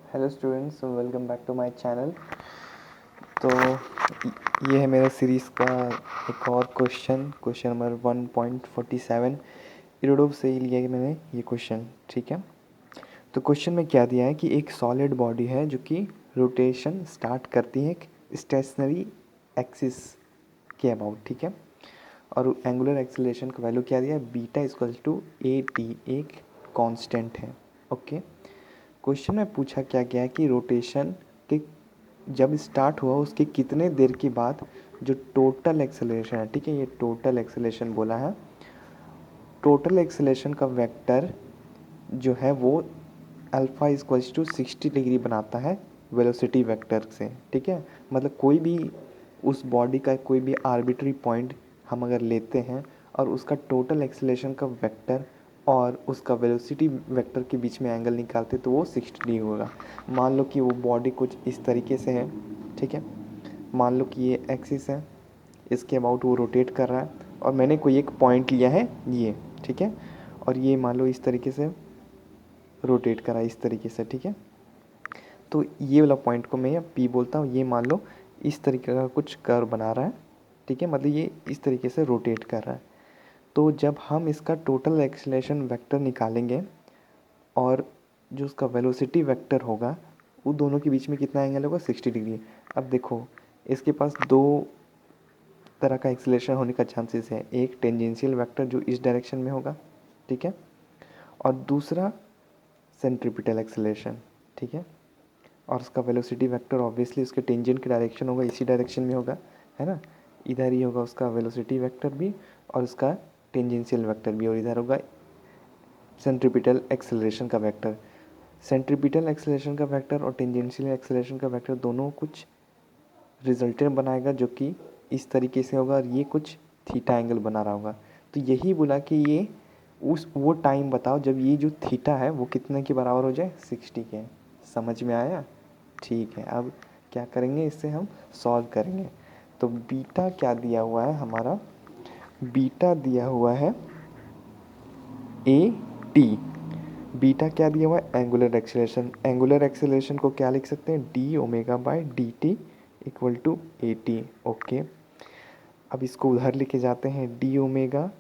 Hello students, welcome back to my channel. तो ये है मेरा सीरीज़ का एक और क्वेश्चन नंबर 1.47। इरोडोव से ही लिया है मैंने ये क्वेश्चन, ठीक है। तो क्वेश्चन में क्या दिया है कि एक सॉलिड बॉडी है जो कि रोटेशन स्टार्ट करती है एक स्टेशनरी एक्सिस के अबाउट, ठीक है। और एंगुलर एक्सेलरेशन का वैल्यू क्या दिया है, beta equal to A T, एक कांस्टेंट है, ओके। क्वेश्चन में पूछा क्या गया है कि रोटेशन के जब स्टार्ट हुआ उसके कितने देर के बाद जो टोटल एक्सेलरेशन है, ठीक है, ये टोटल एक्सेलरेशन बोला है। टोटल एक्सेलरेशन का वेक्टर जो है वो अल्फा इक्वल्स टू 60 डिग्री बनाता है वेलोसिटी वेक्टर से, ठीक है। मतलब कोई भी उस बॉडी का कोई भी आर्बिट्री पॉइंट हम अगर लेते हैं और उसका टोटल एक्सेलरेशन का वेक्टर और उसका वेलोसिटी वेक्टर के बीच में एंगल निकालते तो वो 60 डिग्री होगा। मान लो कि वो बॉडी कुछ इस तरीके से है, ठीक है। मान लो कि ये एक्सिस है, इसके अबाउट वो रोटेट कर रहा है और मैंने कोई एक पॉइंट लिया है ये, ठीक है। और ये मान लो इस तरीके से रोटेट करा इस तरीके से, ठीक है। तो ये वाला पॉइंट को मैं पी बोलता हूँ। ये मान लो इस तरीके का कुछ कर्व बना रहा है, ठीक है, मतलब ये इस तरीके से रोटेट कर रहा है। तो जब हम इसका टोटल एक्सेलरेशन वेक्टर निकालेंगे और जो उसका वेलोसिटी वेक्टर होगा वो दोनों के बीच में कितना एंगल होगा, 60 डिग्री। अब देखो इसके पास दो तरह का एक्सेलरेशन होने का चांसेस है, एक टेंजेंशियल वेक्टर जो इस डायरेक्शन में होगा, ठीक है, और दूसरा सेंट्रीपिटल एक्सेलरेशन, ठीक है। और उसका वेलोसिटी वेक्टर ऑब्वियसली उसके टेंजेंट के डायरेक्शन होगा, इसी डायरेक्शन में होगा, है ना। इधर ही होगा उसका वेलोसिटी वेक्टर भी और उसका टेंजेंशियल वेक्टर भी, और इधर होगा सेंट्रीपिटल एक्सेलरेशन का वेक्टर। सेंट्रीपिटल एक्सेलरेशन का वेक्टर और टेंजेंशियल एक्सेलरेशन का वेक्टर दोनों कुछ रिजल्टेंट बनाएगा जो कि इस तरीके से होगा और ये कुछ थीटा एंगल बना रहा होगा। तो यही बोला कि ये उस वो टाइम बताओ जब ये जो थीटा है वो कितने के बराबर हो जाए, 60 के। समझ में आया? ठीक है, अब क्या करेंगे, इससे हम सॉल्व करेंगे। तो बीटा क्या दिया हुआ है हमारा, बीटा दिया हुआ है ए टी। बीटा क्या दिया हुआ है, एंगुलर एक्सेलरेशन। एंगुलर एक्सेलरेशन को क्या लिख सकते हैं, D omega by D T equal to A T, okay. अब इसको उधर लेके जाते हैं, D omega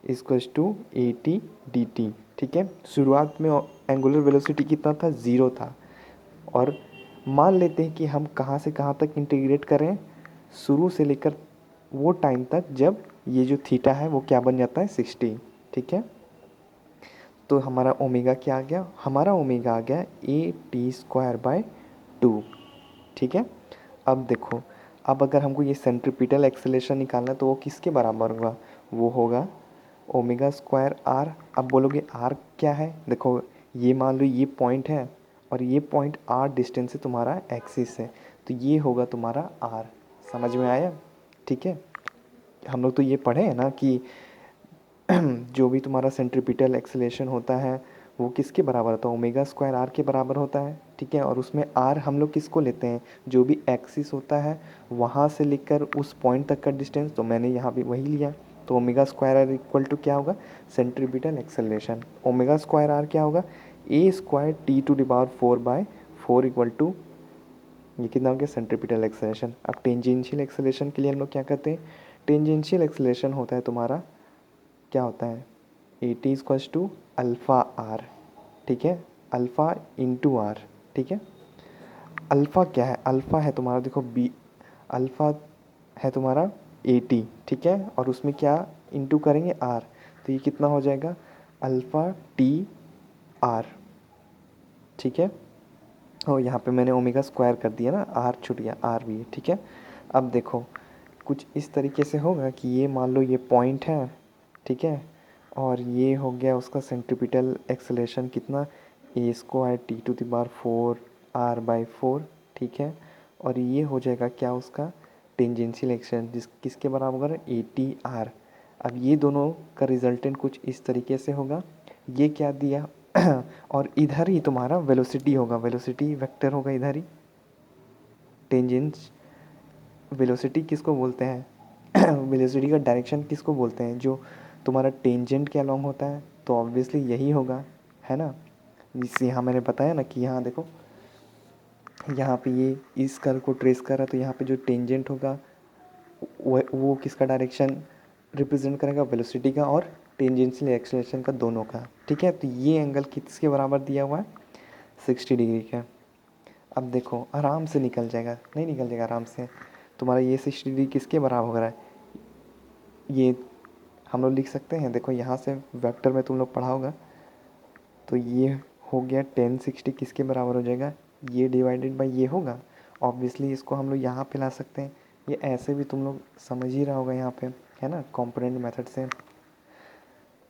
equals to A T D T, ठीक है। शुरुआत में एंगुलर वेलोसिटी कितना था, 0 था। और मान लेते हैं कि हम कहाँ से कहाँ तक इंटीग्रेट करें, शुरू से लेकर वो टाइम तक जब ये जो थीटा है वो क्या बन जाता है, 60, ठीक है। तो हमारा ओमेगा क्या आ गया, हमारा ओमेगा आ गया ए टी स्क्वायर बाय 2, ठीक है। अब देखो, अब अगर हमको ये सेंट्रीपिटल एक्सेलरेशन निकालना है तो वो किसके बराबर होगा, वो होगा ओमेगा स्क्वायर आर। अब बोलोगे आर क्या है, देखो ये मान लो ये पॉइंट है और ये पॉइंट आर डिस्टेंस है तुम्हारा एक्सिस है, तो ये होगा तुम्हारा आर। समझ में आया? ठीक है। हम लोग तो ये पढ़े हैं ना कि जो भी तुम्हारा सेंट्रीपिटल एक्सेलरेशन होता है वो किसके बराबर होता है, ओमेगा स्क्वायर आर के बराबर होता है, ठीक है। और उसमें आर हम लोग किसको लेते हैं, जो भी एक्सिस होता है वहाँ से लेकर उस पॉइंट तक का डिस्टेंस, तो मैंने यहाँ भी वही लिया। तो omega square r equal to क्या होगा, centripetal acceleration. Omega square r क्या होगा, a square t to the power 4/4 equal to, ये कितना हो गया, सेंट्रीपिटल एक्सेलरेशन। अब टेंजेंशियल एक्सेलरेशन के लिए हम लोग क्या करते हैं, टेंजेंशियल एक्सेलरेशन होता है तुम्हारा, क्या होता है, A T equals to alpha R, ठीक है, अल्फ़ा इंटू आर, ठीक है। अल्फ़ा क्या है, अल्फ़ा है तुम्हारा, देखो बी, अल्फ़ा है तुम्हारा ए टी, ठीक है, और उसमें क्या इंटू करेंगे आर, तो ये कितना हो जाएगा, अल्फ़ा टी आर, ठीक है। और यहाँ पे मैंने ओमेगा स्क्वायर कर दिया ना, आर छूट गया, आर भी है, ठीक है। अब देखो कुछ इस तरीके से होगा कि ये मान लो ये पॉइंट है, ठीक है, और ये हो गया उसका सेंट्रीपिटल एक्सेलरेशन कितना, a square t to the power 4 r/4, ठीक है। और ये हो जाएगा क्या, उसका टेंजेंशियल एक्सेलरेशन जिस किसके बराबर होगा, ए टी आर। अब ये दोनों का रिजल्टेंट कुछ इस तरीके से होगा, ये क्या दिया और इधर ही तुम्हारा वेलोसिटी होगा, वेलोसिटी वेक्टर होगा इधर ही। टेंजेंस वेलोसिटी किसको बोलते हैं वेलोसिटी का डायरेक्शन किसको बोलते हैं, जो तुम्हारा टेंजेंट के अलॉन्ग होता है, तो ऑब्वियसली यही होगा, है ना। इस यहाँ मैंने बताया ना कि यहाँ देखो यहाँ पे ये इस कर्व को ट्रेस कर रहा है, तो यहाँ पे जो टेंजेंट होगा वो किसका डायरेक्शन रिप्रेजेंट करेगा, वेलोसिटी का और टेंजेंशियल एक्सेलरेशन का, दोनों का। ठीक है, तो ये एंगल किसके बराबर दिया हुआ है, 60 डिग्री का। अब देखो आराम से निकल जाएगा, नहीं निकल जाएगा आराम से। तुम्हारा ये 60 डिग्री किसके बराबर हो रहा है, ये हम लोग लिख सकते हैं। देखो यहाँ से वेक्टर में तुम लोग पढ़ा होगा, तो ये हो गया 1060 किसके बराबर हो जाएगा, ये डिवाइडेड बाय ये होगा। ऑब्वियसली इसको हम लोग यहाँ पे ला सकते हैं, ये ऐसे भी तुम लोग समझ ही रहा होगा यहाँ पे, है ना, कंपोनेंट मेथड से।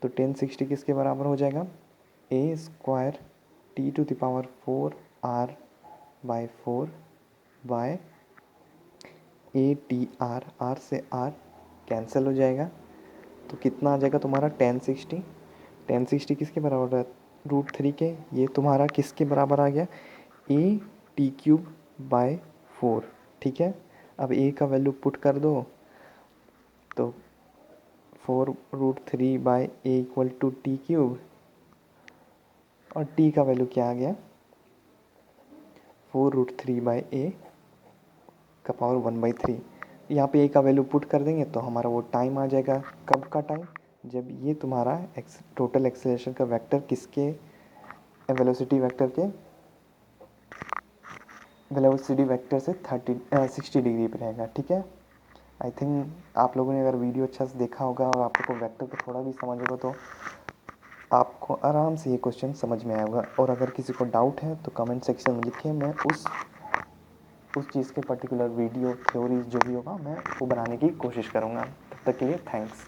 तो 1060 किसके बराबर हो जाएगा, a square t to the power 4 r by 4 by a t r, r से आर कैंसिल हो जाएगा। तो कितना आ जाएगा तुम्हारा 1060, 1060 किसके बराबर है, √3 के। ये तुम्हारा किसके बराबर आ गया, ए टी क्यूब बाय 4। ठीक है, अब ए का वैल्यू पुट कर दो, तो 4√3 by A equal to T cube, और टी का वैल्यू क्या आ गया, 4√3 बाय ए का पावर 1/3। यहाँ पे ए का वैल्यू पुट कर देंगे तो हमारा वो टाइम आ जाएगा, कब का टाइम, जब ये तुम्हारा टोटल एक्सेलरेशन का वेक्टर किसके, वेलोसिटी वेक्टर से 60 डिग्री पे रहेगा। ठीक है, आई थिंक आप लोगों ने अगर वीडियो अच्छा से देखा होगा और आप लोग को वेक्टर को थोड़ा भी समझ होगा तो आपको आराम से ये क्वेश्चन समझ में आएगा। और अगर किसी को डाउट है तो कमेंट सेक्शन में लिखिए, मैं उस चीज़ के पर्टिकुलर वीडियो थ्योरीज जो भी होगा मैं वो बनाने की कोशिश करूँगा। तब तक के लिए थैंक्स।